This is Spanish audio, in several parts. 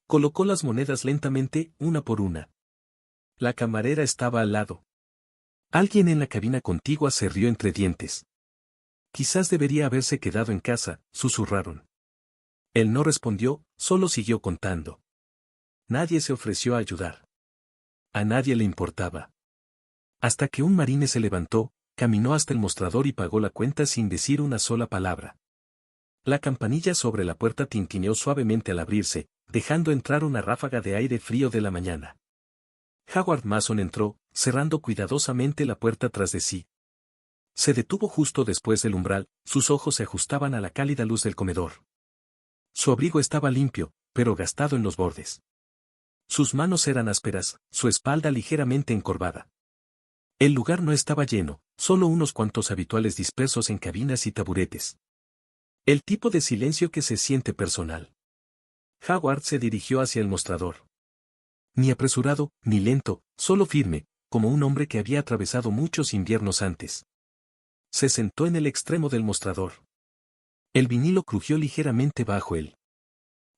Colocó las monedas lentamente, una por una. La camarera estaba al lado. Alguien en la cabina contigua se rió entre dientes. Quizás debería haberse quedado en casa, susurraron. Él no respondió, solo siguió contando. Nadie se ofreció a ayudar. A nadie le importaba. Hasta que un marine se levantó, caminó hasta el mostrador y pagó la cuenta sin decir una sola palabra. La campanilla sobre la puerta tintineó suavemente al abrirse, dejando entrar una ráfaga de aire frío de la mañana. Howard Mason entró, cerrando cuidadosamente la puerta tras de sí. Se detuvo justo después del umbral, sus ojos se ajustaban a la cálida luz del comedor. Su abrigo estaba limpio, pero gastado en los bordes. Sus manos eran ásperas, su espalda ligeramente encorvada. El lugar no estaba lleno, solo unos cuantos habituales dispersos en cabinas y taburetes. El tipo de silencio que se siente personal. Howard se dirigió hacia el mostrador. Ni apresurado, ni lento, solo firme, como un hombre que había atravesado muchos inviernos antes. Se sentó en el extremo del mostrador. El vinilo crujió ligeramente bajo él.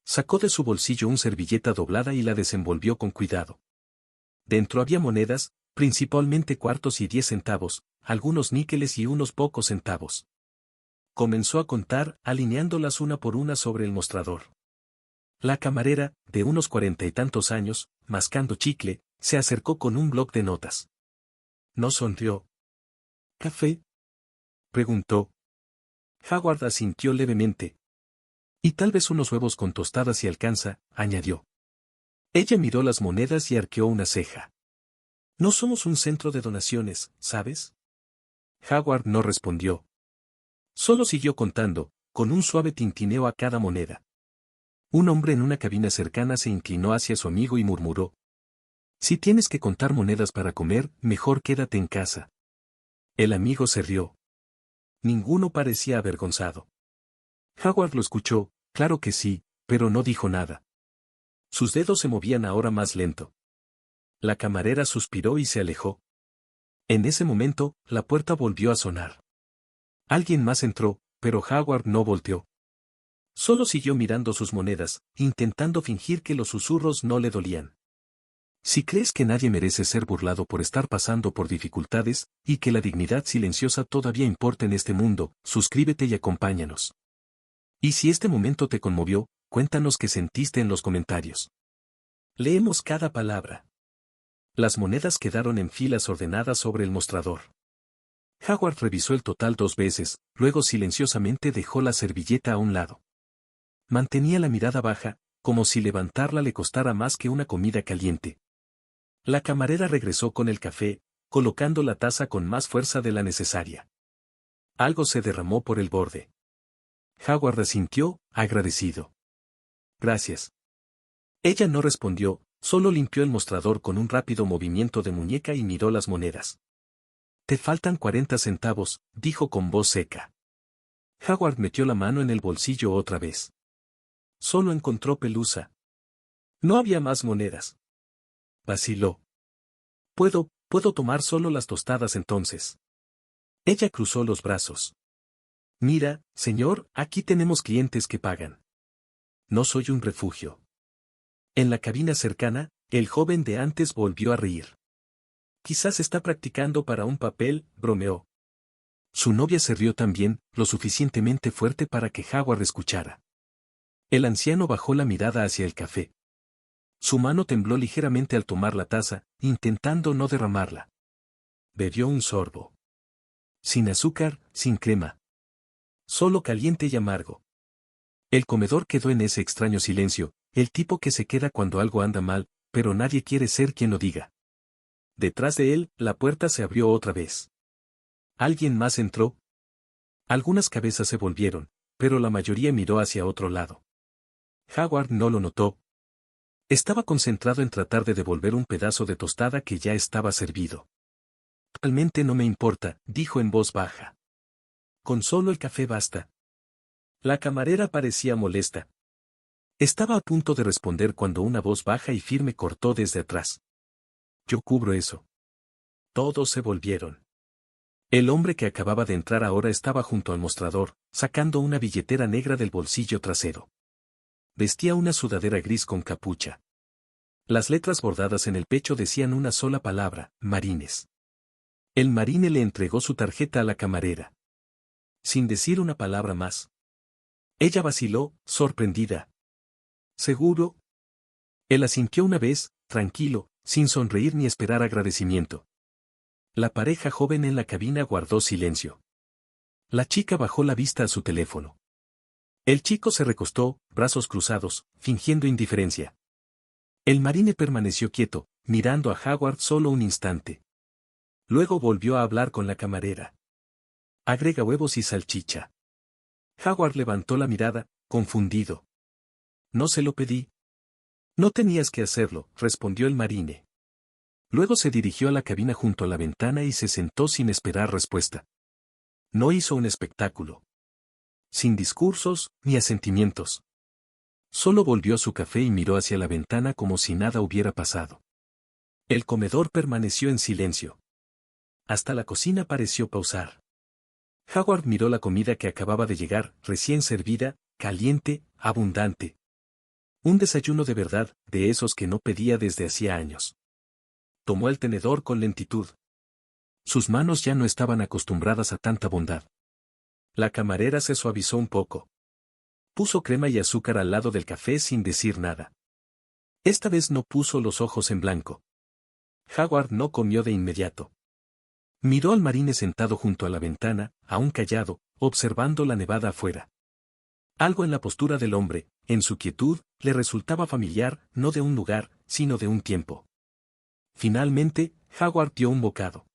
Sacó de su bolsillo una servilleta doblada y la desenvolvió con cuidado. Dentro había monedas, principalmente cuartos y 10 centavos, algunos níqueles y unos pocos centavos. Comenzó a contar, alineándolas una por una sobre el mostrador. La camarera, de unos 40 y tantos años, mascando chicle, se acercó con un bloc de notas. No sonrió. ¿Café?, preguntó. Howard asintió levemente. Y tal vez unos huevos con tostadas si alcanza, añadió. Ella miró las monedas y arqueó una ceja. No somos un centro de donaciones, ¿sabes? Howard no respondió. Solo siguió contando, con un suave tintineo a cada moneda. Un hombre en una cabina cercana se inclinó hacia su amigo y murmuró. Si tienes que contar monedas para comer, mejor quédate en casa. El amigo se rió. Ninguno parecía avergonzado. Howard lo escuchó, claro que sí, pero no dijo nada. Sus dedos se movían ahora más lento. La camarera suspiró y se alejó. En ese momento, la puerta volvió a sonar. Alguien más entró, pero Howard no volteó. Solo siguió mirando sus monedas, intentando fingir que los susurros no le dolían. Si crees que nadie merece ser burlado por estar pasando por dificultades, y que la dignidad silenciosa todavía importa en este mundo, suscríbete y acompáñanos. Y si este momento te conmovió, cuéntanos qué sentiste en los comentarios. Leemos cada palabra. Las monedas quedaron en filas ordenadas sobre el mostrador. Howard revisó el total 2 veces, luego silenciosamente dejó la servilleta a un lado. Mantenía la mirada baja, como si levantarla le costara más que una comida caliente. La camarera regresó con el café, colocando la taza con más fuerza de la necesaria. Algo se derramó por el borde. Howard asintió, agradecido. Gracias. Ella no respondió, solo limpió el mostrador con un rápido movimiento de muñeca y miró las monedas. Te faltan 40 centavos, dijo con voz seca. Howard metió la mano en el bolsillo otra vez. Solo encontró pelusa. No había más monedas. Vaciló. Puedo tomar solo las tostadas entonces. Ella cruzó los brazos. Mira, señor, aquí tenemos clientes que pagan. No soy un refugio. En la cabina cercana, el joven de antes volvió a reír. Quizás está practicando para un papel, bromeó. Su novia se rió también, lo suficientemente fuerte para que Howard escuchara. El anciano bajó la mirada hacia el café. Su mano tembló ligeramente al tomar la taza, intentando no derramarla. Bebió un sorbo. Sin azúcar, sin crema. Solo caliente y amargo. El comedor quedó en ese extraño silencio, el tipo que se queda cuando algo anda mal, pero nadie quiere ser quien lo diga. Detrás de él, la puerta se abrió otra vez. ¿Alguien más entró? Algunas cabezas se volvieron, pero la mayoría miró hacia otro lado. Howard no lo notó. Estaba concentrado en tratar de devolver un pedazo de tostada que ya estaba servido. Realmente no me importa, dijo en voz baja. Con solo el café basta. La camarera parecía molesta. Estaba a punto de responder cuando una voz baja y firme cortó desde atrás. Yo cubro eso. Todos se volvieron. El hombre que acababa de entrar ahora estaba junto al mostrador, sacando una billetera negra del bolsillo trasero. Vestía una sudadera gris con capucha. Las letras bordadas en el pecho decían una sola palabra: Marines. El marine le entregó su tarjeta a la camarera. Sin decir una palabra más. Ella vaciló, sorprendida. ¿Seguro? Él asintió una vez, tranquilo, sin sonreír ni esperar agradecimiento. La pareja joven en la cabina guardó silencio. La chica bajó la vista a su teléfono. El chico se recostó, brazos cruzados, fingiendo indiferencia. El marine permaneció quieto, mirando a Howard solo un instante. Luego volvió a hablar con la camarera. Agrega huevos y salchicha. Howard levantó la mirada, confundido. No se lo pedí. No tenías que hacerlo, respondió el marine. Luego se dirigió a la cabina junto a la ventana y se sentó sin esperar respuesta. No hizo un espectáculo. Sin discursos, ni asentimientos. Solo volvió a su café y miró hacia la ventana como si nada hubiera pasado. El comedor permaneció en silencio. Hasta la cocina pareció pausar. Howard miró la comida que acababa de llegar, recién servida, caliente, abundante. Un desayuno de verdad, de esos que no pedía desde hacía años. Tomó el tenedor con lentitud. Sus manos ya no estaban acostumbradas a tanta bondad. La camarera se suavizó un poco. Puso crema y azúcar al lado del café sin decir nada. Esta vez no puso los ojos en blanco. Howard no comió de inmediato. Miró al marine sentado junto a la ventana, aún callado, observando la nevada afuera. Algo en la postura del hombre, en su quietud, le resultaba familiar, no de un lugar, sino de un tiempo. Finalmente, Howard dio un bocado.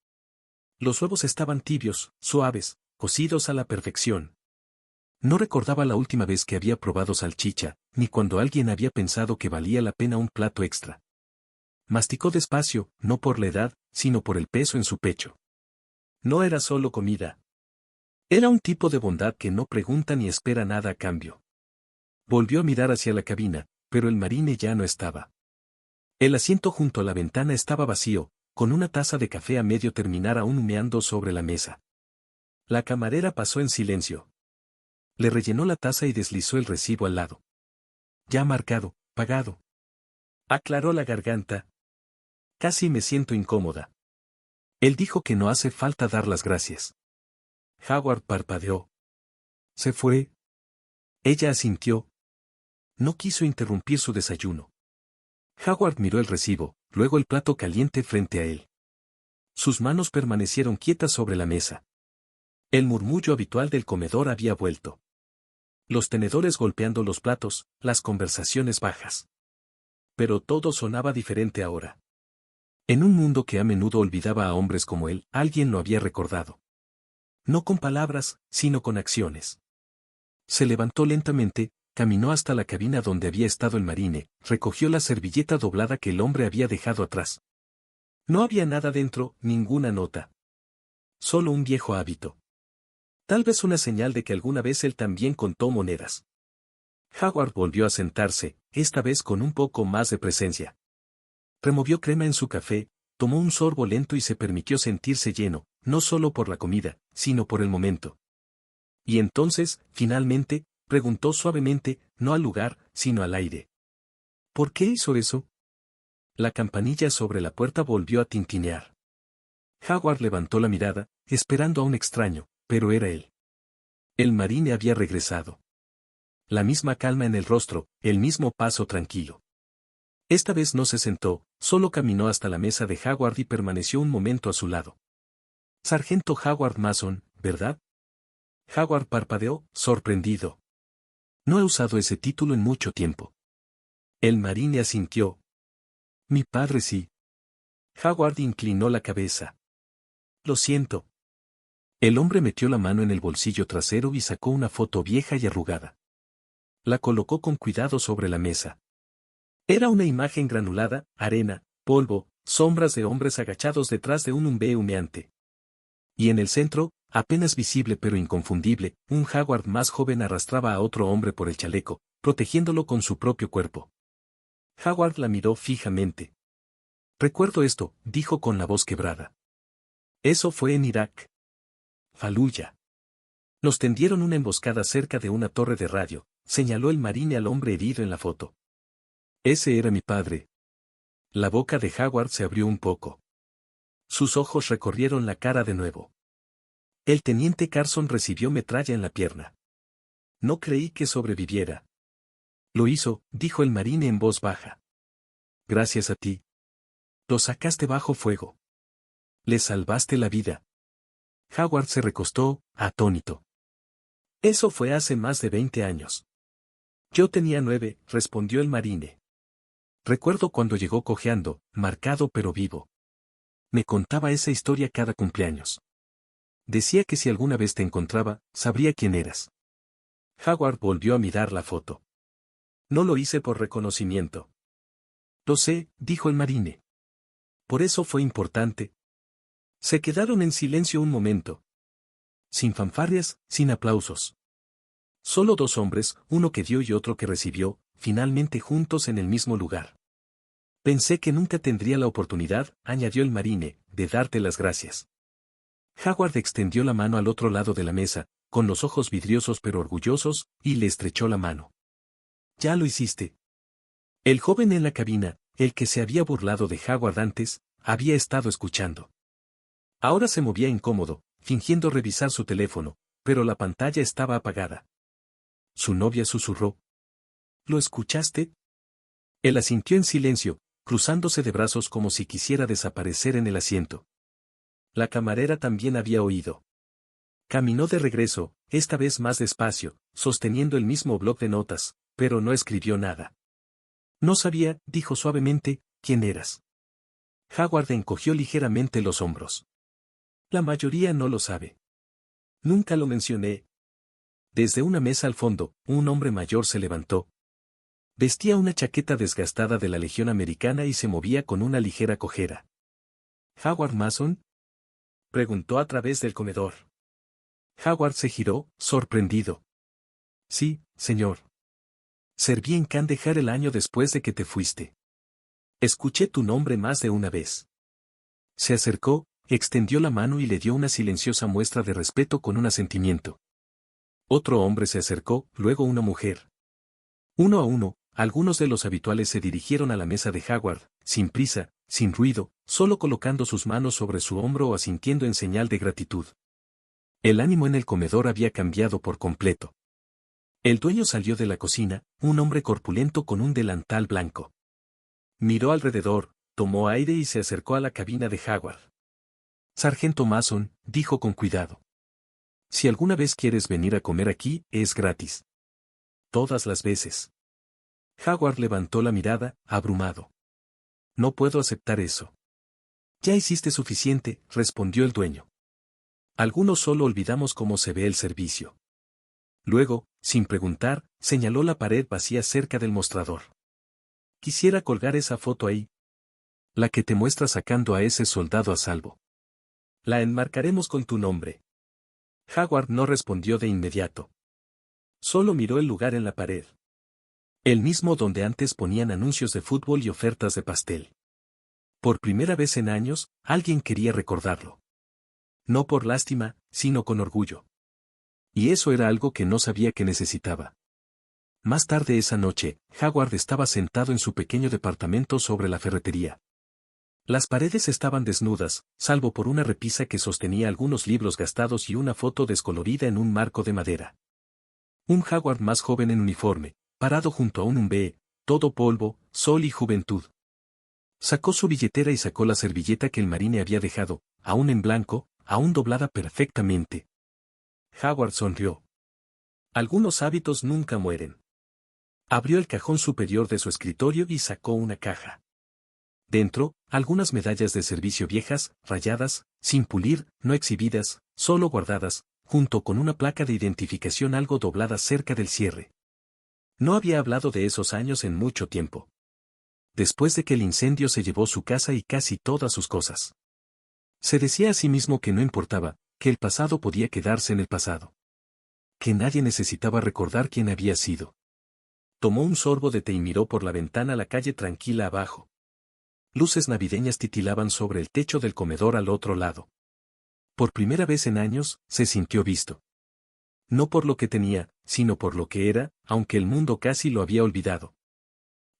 Los huevos estaban tibios, suaves, cocidos a la perfección. No recordaba la última vez que había probado salchicha, ni cuando alguien había pensado que valía la pena un plato extra. Masticó despacio, no por la edad, sino por el peso en su pecho. No era solo comida. Era un tipo de bondad que no pregunta ni espera nada a cambio. Volvió a mirar hacia la cabina, pero el marine ya no estaba. El asiento junto a la ventana estaba vacío, con una taza de café a medio terminar aún humeando sobre la mesa. La camarera pasó en silencio. Le rellenó la taza y deslizó el recibo al lado. Ya marcado, pagado. Aclaró la garganta. Casi me siento incómoda. Él dijo que no hace falta dar las gracias. Howard parpadeó. ¿Se fue? Ella asintió. No quiso interrumpir su desayuno. Howard miró el recibo, luego el plato caliente frente a él. Sus manos permanecieron quietas sobre la mesa. El murmullo habitual del comedor había vuelto. Los tenedores golpeando los platos, las conversaciones bajas. Pero todo sonaba diferente ahora. En un mundo que a menudo olvidaba a hombres como él, alguien lo había recordado. No con palabras, sino con acciones. Se levantó lentamente, caminó hasta la cabina donde había estado el marine, recogió la servilleta doblada que el hombre había dejado atrás. No había nada dentro, ninguna nota. Solo un viejo hábito. Tal vez una señal de que alguna vez él también contó monedas. Howard volvió a sentarse, esta vez con un poco más de presencia. Removió crema en su café, tomó un sorbo lento y se permitió sentirse lleno, no solo por la comida, sino por el momento. Y entonces, finalmente, preguntó suavemente, no al lugar, sino al aire. ¿Por qué hizo eso? La campanilla sobre la puerta volvió a tintinear. Howard levantó la mirada, esperando a un extraño, pero era él. El marine había regresado. La misma calma en el rostro, el mismo paso tranquilo. Esta vez no se sentó, solo caminó hasta la mesa de Howard y permaneció un momento a su lado. Sargento Howard Mason, ¿verdad? Howard parpadeó, sorprendido. No he usado ese título en mucho tiempo. El marine asintió. Mi padre sí. Howard inclinó la cabeza. Lo siento. El hombre metió la mano en el bolsillo trasero y sacó una foto vieja y arrugada. La colocó con cuidado sobre la mesa. Era una imagen granulada, arena, polvo, sombras de hombres agachados detrás de un umbe humeante. Y en el centro, apenas visible pero inconfundible, un Howard más joven arrastraba a otro hombre por el chaleco, protegiéndolo con su propio cuerpo. Howard la miró fijamente. Recuerdo esto, dijo con la voz quebrada. Eso fue en Irak. Faluya. Nos tendieron una emboscada cerca de una torre de radio, señaló el marine al hombre herido en la foto. Ese era mi padre. La boca de Howard se abrió un poco. Sus ojos recorrieron la cara de nuevo. El teniente Carson recibió metralla en la pierna. No creí que sobreviviera. Lo hizo, dijo el marine en voz baja. Gracias a ti. Lo sacaste bajo fuego. Le salvaste la vida. Howard se recostó, atónito. Eso fue hace más de 20 años. Yo tenía 9, respondió el marine. Recuerdo cuando llegó cojeando, marcado pero vivo. Me contaba esa historia cada cumpleaños. Decía que si alguna vez te encontraba, sabría quién eras. Howard volvió a mirar la foto. No lo hice por reconocimiento. Lo sé, dijo el marine. Por eso fue importante. Se quedaron en silencio un momento. Sin fanfarrias, sin aplausos. Solo 2 hombres, uno que dio y otro que recibió, finalmente juntos en el mismo lugar. Pensé que nunca tendría la oportunidad, añadió el marine, de darte las gracias. Howard extendió la mano al otro lado de la mesa, con los ojos vidriosos pero orgullosos, y le estrechó la mano. Ya lo hiciste. El joven en la cabina, el que se había burlado de Howard antes, había estado escuchando. Ahora se movía incómodo, fingiendo revisar su teléfono, pero la pantalla estaba apagada. Su novia susurró. ¿Lo escuchaste? Él asintió en silencio, cruzándose de brazos como si quisiera desaparecer en el asiento. La camarera también había oído. Caminó de regreso, esta vez más despacio, sosteniendo el mismo bloc de notas, pero no escribió nada. No sabía, dijo suavemente, quién eras. Howard encogió ligeramente los hombros. La mayoría no lo sabe. Nunca lo mencioné. Desde una mesa al fondo, un hombre mayor se levantó. Vestía una chaqueta desgastada de la Legión Americana y se movía con una ligera cojera. ¿Howard Mason? Preguntó a través del comedor. Howard se giró, sorprendido. Sí, señor. Serví en Kandahar el año después de que te fuiste. Escuché tu nombre más de una vez. Se acercó, extendió la mano y le dio una silenciosa muestra de respeto con un asentimiento. Otro hombre se acercó, luego una mujer. Uno a uno, algunos de los habituales se dirigieron a la mesa de Howard, sin prisa, sin ruido, solo colocando sus manos sobre su hombro o asintiendo en señal de gratitud. El ánimo en el comedor había cambiado por completo. El dueño salió de la cocina, un hombre corpulento con un delantal blanco. Miró alrededor, tomó aire y se acercó a la cabina de Howard. Sargento Mason, dijo con cuidado. Si alguna vez quieres venir a comer aquí, es gratis. Todas las veces. Howard levantó la mirada, abrumado. No puedo aceptar eso. Ya hiciste suficiente, respondió el dueño. Algunos solo olvidamos cómo se ve el servicio. Luego, sin preguntar, señaló la pared vacía cerca del mostrador. Quisiera colgar esa foto ahí. La que te muestra sacando a ese soldado a salvo. La enmarcaremos con tu nombre. Howard no respondió de inmediato. Solo miró el lugar en la pared. El mismo donde antes ponían anuncios de fútbol y ofertas de pastel. Por primera vez en años, alguien quería recordarlo. No por lástima, sino con orgullo. Y eso era algo que no sabía que necesitaba. Más tarde esa noche, Howard estaba sentado en su pequeño departamento sobre la ferretería. Las paredes estaban desnudas, salvo por una repisa que sostenía algunos libros gastados y una foto descolorida en un marco de madera. Un Howard más joven en uniforme, parado junto a un B, todo polvo, sol y juventud. Sacó su billetera y sacó la servilleta que el marine había dejado, aún en blanco, aún doblada perfectamente. Howard sonrió. Algunos hábitos nunca mueren. Abrió el cajón superior de su escritorio y sacó una caja. Dentro, algunas medallas de servicio viejas, rayadas, sin pulir, no exhibidas, solo guardadas, junto con una placa de identificación algo doblada cerca del cierre. No había hablado de esos años en mucho tiempo. Después de que el incendio se llevó su casa y casi todas sus cosas. Se decía a sí mismo que no importaba, que el pasado podía quedarse en el pasado. Que nadie necesitaba recordar quién había sido. Tomó un sorbo de té y miró por la ventana la calle tranquila abajo. Luces navideñas titilaban sobre el techo del comedor al otro lado. Por primera vez en años, se sintió visto. no por lo que tenía, sino por lo que era, aunque el mundo casi lo había olvidado.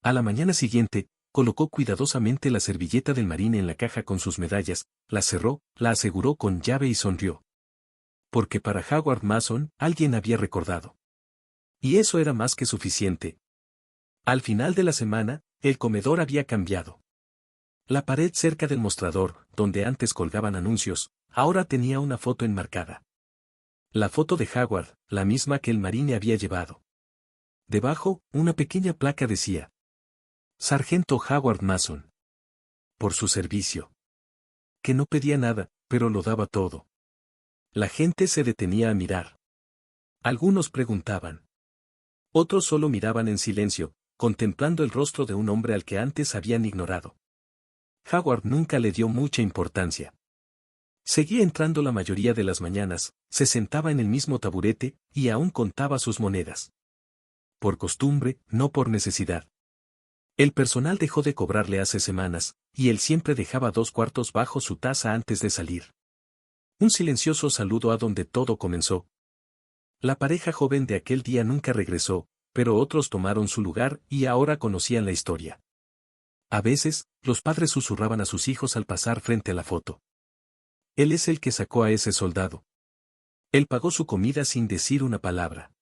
A la mañana siguiente, colocó cuidadosamente la servilleta del marine en la caja con sus medallas, la cerró, la aseguró con llave y sonrió. Porque para Howard Mason, alguien había recordado. Y eso era más que suficiente. Al final de la semana, el comedor había cambiado. La pared cerca del mostrador, donde antes colgaban anuncios, ahora tenía una foto enmarcada. La foto de Howard, la misma que el marine había llevado. Debajo, una pequeña placa decía: Sargento Howard Mason. Por su servicio. Que no pedía nada, pero lo daba todo. La gente se detenía a mirar. Algunos preguntaban. Otros solo miraban en silencio, contemplando el rostro de un hombre al que antes habían ignorado. Howard nunca le dio mucha importancia. Seguía entrando la mayoría de las mañanas, se sentaba en el mismo taburete, y aún contaba sus monedas. Por costumbre, no por necesidad. El personal dejó de cobrarle hace semanas, y él siempre dejaba 2/4 bajo su taza antes de salir. Un silencioso saludo a donde todo comenzó. La pareja joven de aquel día nunca regresó, pero otros tomaron su lugar y ahora conocían la historia. A veces, los padres susurraban a sus hijos al pasar frente a la foto. Él es el que sacó a ese soldado. Él pagó su comida sin decir una palabra.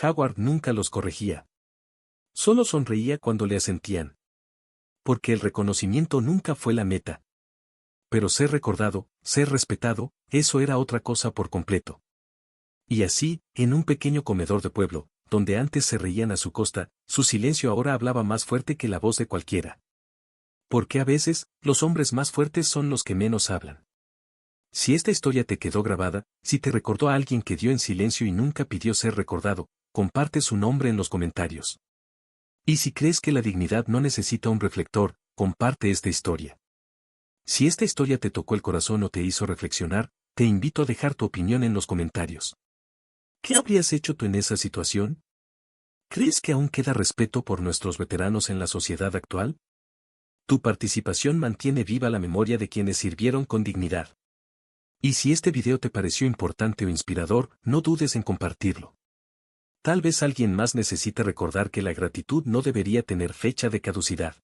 Howard nunca los corregía. Solo sonreía cuando le asentían. Porque el reconocimiento nunca fue la meta. Pero ser recordado, ser respetado, eso era otra cosa por completo. Y así, en un pequeño comedor de pueblo, donde antes se reían a su costa, su silencio ahora hablaba más fuerte que la voz de cualquiera. Porque a veces, los hombres más fuertes son los que menos hablan. Si esta historia te quedó grabada, si te recordó a alguien que dio en silencio y nunca pidió ser recordado, comparte su nombre en los comentarios. Y si crees que la dignidad no necesita un reflector, comparte esta historia. Si esta historia te tocó el corazón o te hizo reflexionar, te invito a dejar tu opinión en los comentarios. ¿Qué habrías hecho tú en esa situación? ¿Crees que aún queda respeto por nuestros veteranos en la sociedad actual? Tu participación mantiene viva la memoria de quienes sirvieron con dignidad. Y si este video te pareció importante o inspirador, no dudes en compartirlo. Tal vez alguien más necesite recordar que la gratitud no debería tener fecha de caducidad.